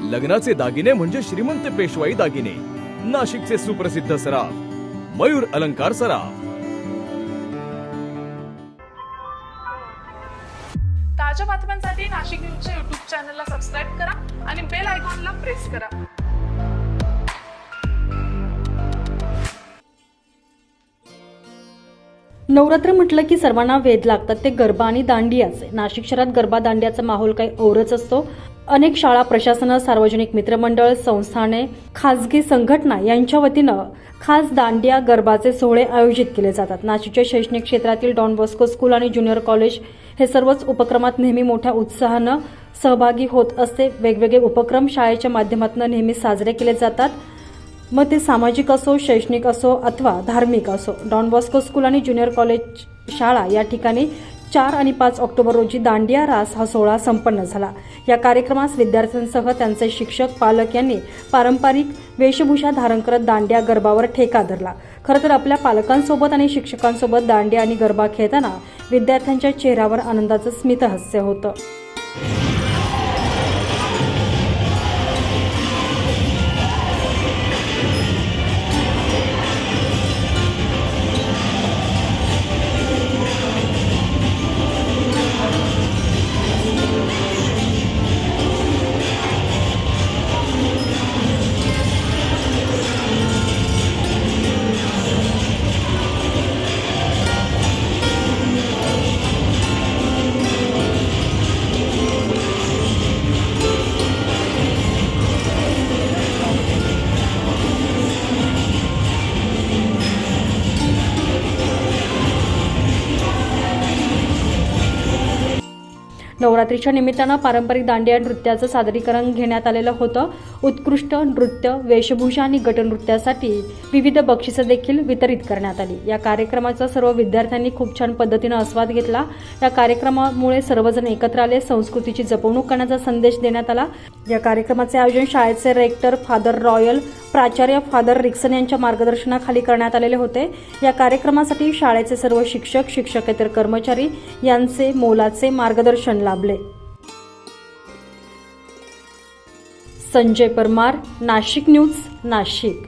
लग्नाचे दागिने म्हणजे श्रीमंत पेशवाई दागिने, नाशिकचे सुप्रसिद्ध सराफ मयूर अलंकार सराफ। ताज्या बातम्यांसाठी नाशिक न्यूजच्या YouTube चॅनलला सबस्क्राईब करा आणि बेल आयकॉनला प्रेस करा। नवरात्र म्हटलं की सर्वांना वेध लागतात ते गरबा आणि दांडियाचे। नाशिक शहरात गरबा दांडियाचा माहोल काही औरच असतो। अनेक शाळा, प्रशासन, सार्वजनिक मित्रमंडळ, संस्थाने, खासगी संघटना यांच्या वतीनं खास दांडिया गरबाचे सोहळे आयोजित केले जातात। नाशिकच्या शैक्षणिक क्षेत्रातील डॉन बॉस्को स्कूल आणि ज्युनियर कॉलेज हे सर्वच उपक्रमात नेहमी मोठ्या उत्साहानं सहभागी होत असते। वेगवेगळे उपक्रम शाळेच्या माध्यमातून नेहमी साजरे केले जातात, मग ते सामाजिक असो, शैक्षणिक असो अथवा धार्मिक असो। डॉन बॉस्को स्कूल आणि ज्युनियर कॉलेज शाळा या ठिकाणी 4 आणि 5 ऑक्टोबर रोजी दांडिया रास हा सोहळा संपन्न झाला। या कार्यक्रमास विद्यार्थ्यांसह त्यांचे शिक्षक, पालक यांनी पारंपरिक वेशभूषा धारण करत दांडिया गरबावर ठेका धरला। खरं तर आपल्या पालकांसोबत आणि शिक्षकांसोबत दांडिया आणि गरबा खेळताना विद्यार्थ्यांच्या चेहऱ्यावर आनंदाचं स्मितहास्य होतं। नवरात्रीच्या निमित्तानं पारंपरिक दांडिया नृत्याचं सादरीकरण घेण्यात आलेलं होतं। उत्कृष्ट नृत्य, वेशभूषा आणि गटनृत्यासाठी विविध बक्षिसं देखील वितरित करण्यात आली। या कार्यक्रमाचा सर्व विद्यार्थ्यांनी खूप छान पद्धतीनं आस्वाद घेतला। या कार्यक्रमामुळे सर्वजण एकत्र आले, संस्कृतीची जपवणूक करण्याचा संदेश देण्यात आला। या कार्यक्रमाचे आयोजन शाळेचे रेक्टर फादर रॉयल, प्राचार्य फादर रिक्सन यांच्या मार्गदर्शनाखाली करण्यात आलेले होते। या कार्यक्रमासाठी शाळेचे सर्व शिक्षक, शिक्षकेतर कर्मचारी यांचे मोलाचे मार्गदर्शन लाभले। संजय परमार, नाशिक न्यूज, नाशिक।